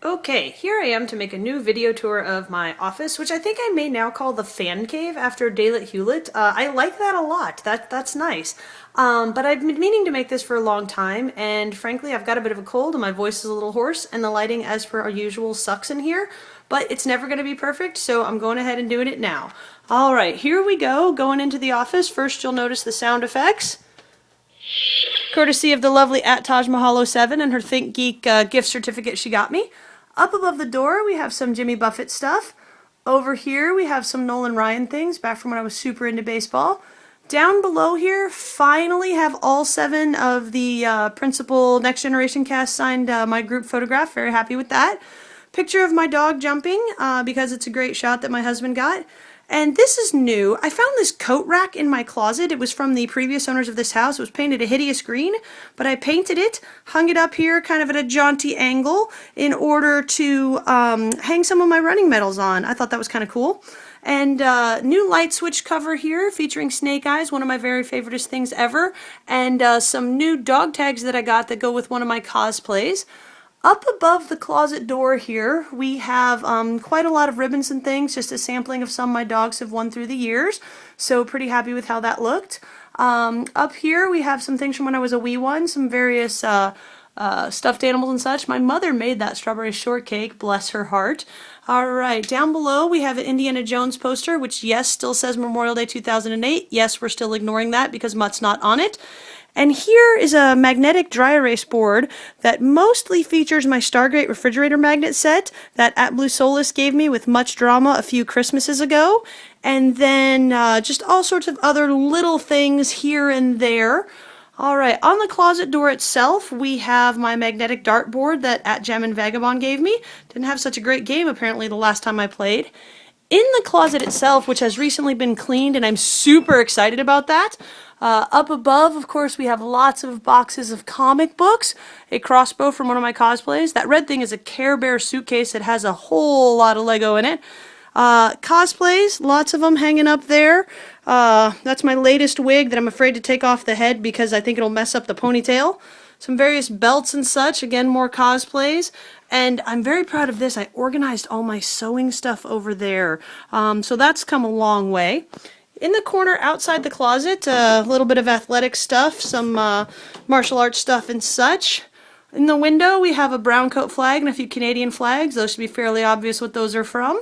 Okay, here I am to make a new video tour of my office, which I think I may now call the fan cave after David Hewlett. I like that a lot. That's nice. But I've been meaning to make this for a long time, and frankly, I've got a bit of a cold and my voice is a little hoarse, and the lighting, as per our usual, sucks in here. But it's never going to be perfect, so I'm going ahead and doing it now. All right, here we go, going into the office. First, you'll notice the sound effects, courtesy of the lovely at Taj Mahal 07 and her Think Geek gift certificate she got me. Up above the door, we have some Jimmy Buffett stuff. Over here, we have some Nolan Ryan things, back from when I was super into baseball. Down below here, finally have all 7 of the principal Next Generation cast signed my group photograph. Very happy with that. Picture of my dog jumping, because it's a great shot that my husband got. And this is new. I found this coat rack in my closet. It was from the previous owners of this house. It was painted a hideous green, but I painted it, hung it up here kind of at a jaunty angle in order to hang some of my running medals on. I thought that was kind of cool. And new light switch cover here featuring snake eyes, one of my very favoriteest things ever. And some new dog tags that I got that go with one of my cosplays. Up above the closet door here, we have quite a lot of ribbons and things, just a sampling of some my dogs have won through the years, so pretty happy with how that looked. Up here we have some things from when I was a wee one, some various stuffed animals and such. My mother made that strawberry shortcake, bless her heart. Alright, down below we have an Indiana Jones poster, which yes, still says Memorial Day 2008. Yes, we're still ignoring that because Mutt's not on it. And here is a magnetic dry erase board that mostly features my Stargate refrigerator magnet set that At Blue Soulless gave me with much drama a few Christmases ago. And then just all sorts of other little things here and there. Alright, on the closet door itself, we have my magnetic dartboard that At Gem and Vagabond gave me. Didn't have such a great game apparently the last time I played. In the closet itself, which has recently been cleaned, and I'm super excited about that, up above, of course, we have lots of boxes of comic books, a crossbow from one of my cosplays. That red thing is a Care Bear suitcase that has a whole lot of Lego in it. Cosplays, lots of them hanging up there. That's my latest wig that I'm afraid to take off the head because I think it'll mess up the ponytail. Some various belts and such, again more cosplays, and I'm very proud of this. I organized all my sewing stuff over there, so that's come a long way. In the corner outside the closet, a little bit of athletic stuff, some martial arts stuff and such. In the window we have a brown coat flag and a few Canadian flags. Those should be fairly obvious what those are from.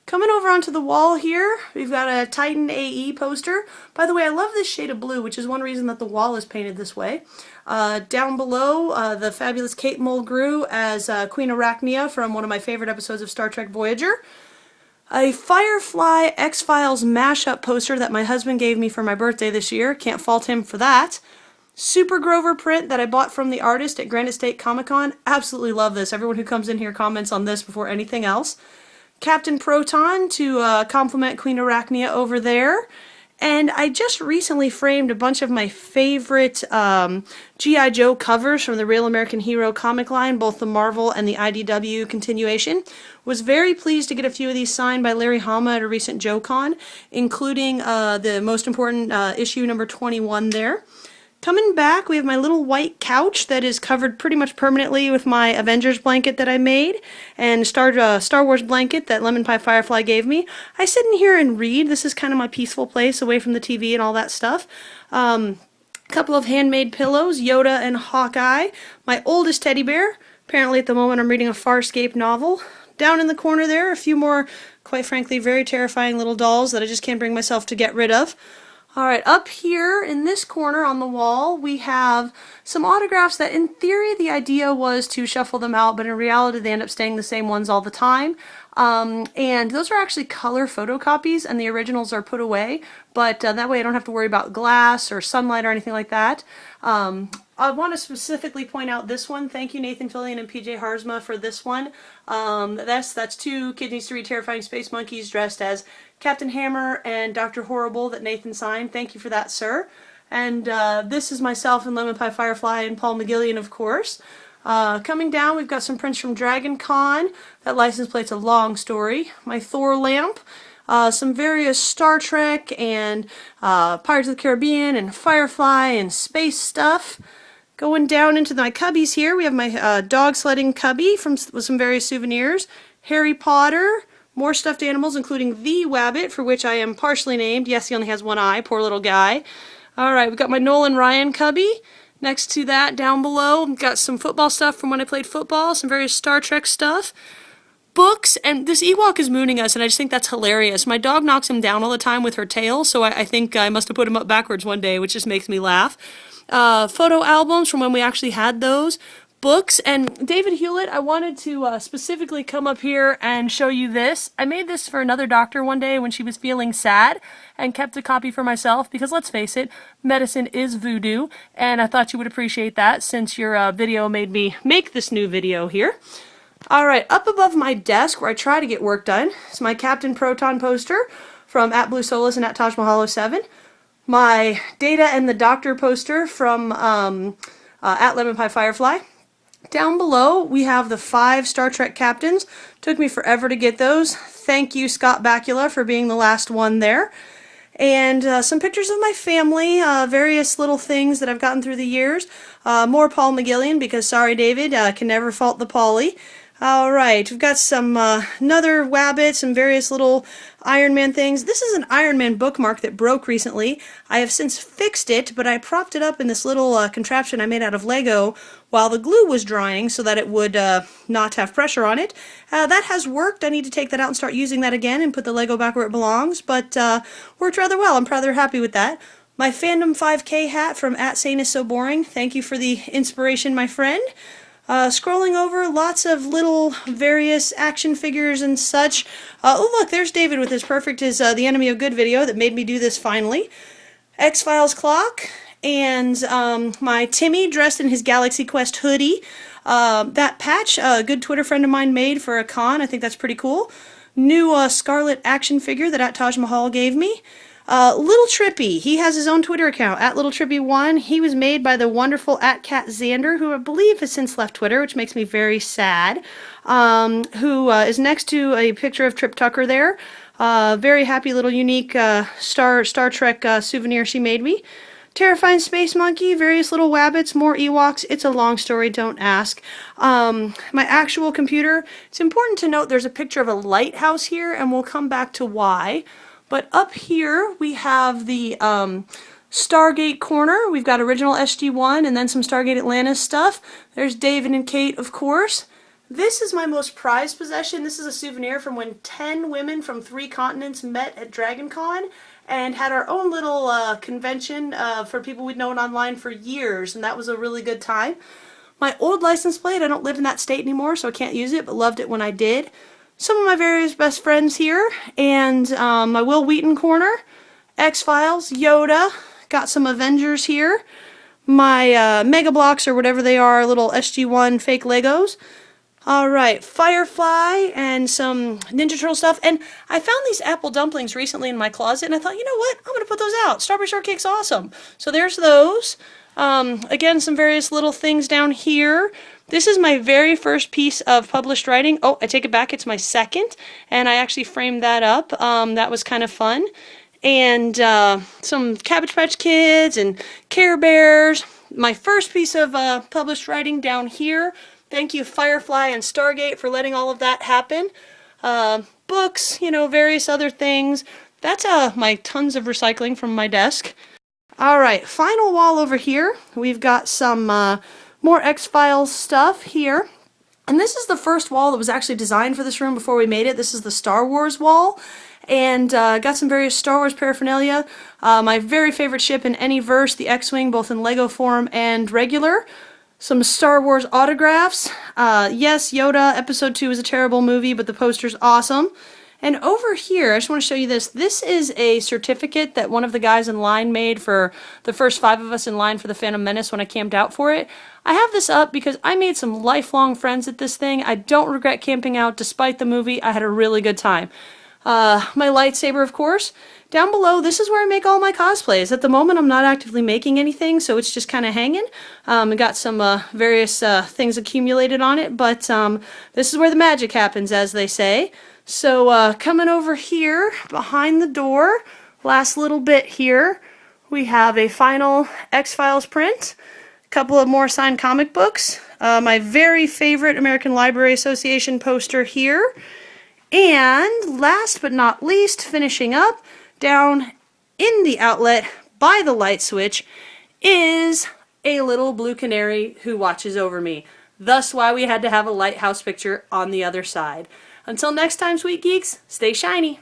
Coming over onto the wall here, we've got a Titan AE poster. By the way, I love this shade of blue, which is one reason that the wall is painted this way. Down below, the fabulous Kate Mulgrew as Queen Arachnia from one of my favorite episodes of Star Trek Voyager. A Firefly X-Files mashup poster that my husband gave me for my birthday this year. Can't fault him for that. Super Grover print that I bought from the artist at Granite State Comic Con. Absolutely love this. Everyone who comes in here comments on this before anything else. Captain Proton to compliment Queen Arachnia over there. And I just recently framed a bunch of my favorite G.I. Joe covers from the Real American Hero comic line, both the Marvel and the IDW continuation. Was very pleased to get a few of these signed by Larry Hama at a recent JoeCon, including the most important issue number 21 there. Coming back, we have my little white couch that is covered pretty much permanently with my Avengers blanket that I made, and Star Wars blanket that Lemon Pie Firefly gave me. I sit in here and read. This is kind of my peaceful place away from the TV and all that stuff. Couple of handmade pillows, Yoda and Hawkeye. My oldest teddy bear. Apparently at the moment I'm reading a Farscape novel. Down in the corner there, a few more, quite frankly, very terrifying little dolls that I just can't bring myself to get rid of. Alright, up here in this corner on the wall, we have some autographs that in theory the idea was to shuffle them out, but in reality they end up staying the same ones all the time. And those are actually color photocopies and the originals are put away, but that way I don't have to worry about glass or sunlight or anything like that. I want to specifically point out this one. Thank you Nathan Fillion and PJ Harzma for this one. That's 2 Kid Needs to Read Terrifying Space Monkeys dressed as Captain Hammer and Dr. Horrible that Nathan signed. Thank you for that, sir. And this is myself and Lemon Pie Firefly and Paul McGillian, of course. Coming down, we've got some prints from Dragon Con. That license plate's a long story. My Thor lamp. Some various Star Trek and Pirates of the Caribbean and Firefly and space stuff. Going down into my cubbies here, we have my dog sledding cubby with some various souvenirs. Harry Potter, more stuffed animals, including the Wabbit, for which I am partially named. Yes, he only has one eye, poor little guy. Alright, we've got my Nolan Ryan cubby. Next to that, down below, we've got some football stuff from when I played football, some various Star Trek stuff. Books, and this Ewok is mooning us, and I just think that's hilarious. My dog knocks him down all the time with her tail, so I think I must have put him up backwards one day, which just makes me laugh. Photo albums from when we actually had those. Books, and David Hewlett, I wanted to specifically come up here and show you this. I made this for another doctor one day when she was feeling sad, and kept a copy for myself, because let's face it, medicine is voodoo, and I thought you would appreciate that since your video made me make this new video here. Alright, up above my desk where I try to get work done is my Captain Proton poster from @BlueSolace and @TajMahal07. My Data and the Doctor poster from @LemonPieFirefly. Down below, we have the 5 Star Trek captains. Took me forever to get those. Thank you, Scott Bakula, for being the last one there. And some pictures of my family, various little things that I've gotten through the years. More Paul McGillian, because sorry, David, can never fault the Paulie. Alright, we've got some another Wabbit, some various little Iron Man things. This is an Iron Man bookmark that broke recently. I have since fixed it, but I propped it up in this little contraption I made out of Lego while the glue was drying so that it would not have pressure on it. That has worked. I need to take that out and start using that again and put the Lego back where it belongs, but worked rather well. I'm rather happy with that. My Fandom 5K hat from @SaneIsSoBoring. Thank you for the inspiration, my friend. Scrolling over, lots of little various action figures and such. Oh look, there's David with his perfect is the enemy of good video that made me do this finally. X-Files clock, and my Timmy dressed in his Galaxy Quest hoodie. That patch a good Twitter friend of mine made for a con. I think that's pretty cool. New Scarlet action figure that @TajMahal gave me. Little Trippy, he has his own Twitter account, @LittleTrippy1. He was made by the wonderful @CatXander, who I believe has since left Twitter, which makes me very sad, who is next to a picture of Trip Tucker there. Very happy little unique Star Trek souvenir she made me. Terrifying Space Monkey, various little Wabbits, more Ewoks. It's a long story, don't ask. My actual computer, it's important to note there's a picture of a lighthouse here, and we'll come back to why. But up here, we have the Stargate corner. We've got original SG-1 and then some Stargate Atlantis stuff. There's David and Kate, of course. This is my most prized possession. This is a souvenir from when 10 women from 3 continents met at DragonCon and had our own little convention for people we'd known online for years, and that was a really good time. My old license plate, I don't live in that state anymore, so I can't use it, but loved it when I did. Some of my various best friends here, and my Will Wheaton corner, X-Files, Yoda, got some Avengers here, my Mega Blocks or whatever they are, little SG-1 fake Legos. Alright, Firefly and some Ninja Turtle stuff, and I found these apple dumplings recently in my closet, and I thought, you know what, I'm going to put those out. Strawberry Shortcake's awesome. So there's those. Again, some various little things down here. This is my very first piece of published writing. Oh, I take it back, it's my second, and I actually framed that up. That was kind of fun. And some Cabbage Patch Kids and Care Bears. My first piece of published writing down here. Thank you, Firefly and Stargate, for letting all of that happen. Books, you know, various other things. That's my tons of recycling from my desk. Alright, final wall over here. We've got some more X-Files stuff here. And this is the first wall that was actually designed for this room before we made it. This is the Star Wars wall. And got some various Star Wars paraphernalia. My very favorite ship in any verse, the X-Wing, both in Lego form and regular. Some Star Wars autographs. Yes, Yoda, Episode 2 is a terrible movie, but the poster's awesome. And over here, I just want to show you this. This is a certificate that one of the guys in line made for the first 5 of us in line for the Phantom Menace when I camped out for it. I have this up because I made some lifelong friends at this thing. I don't regret camping out despite the movie. I had a really good time. My lightsaber, of course. Down below, this is where I make all my cosplays. At the moment, I'm not actively making anything, so it's just kind of hanging. I got some various things accumulated on it, but this is where the magic happens, as they say. So coming over here, behind the door, last little bit here, we have a final X-Files print. couple of more signed comic books, my very favorite American Library Association poster here, and last but not least, finishing up, down in the outlet by the light switch is a little blue canary who watches over me. Thus why we had to have a lighthouse picture on the other side. Until next time, sweet geeks, stay shiny!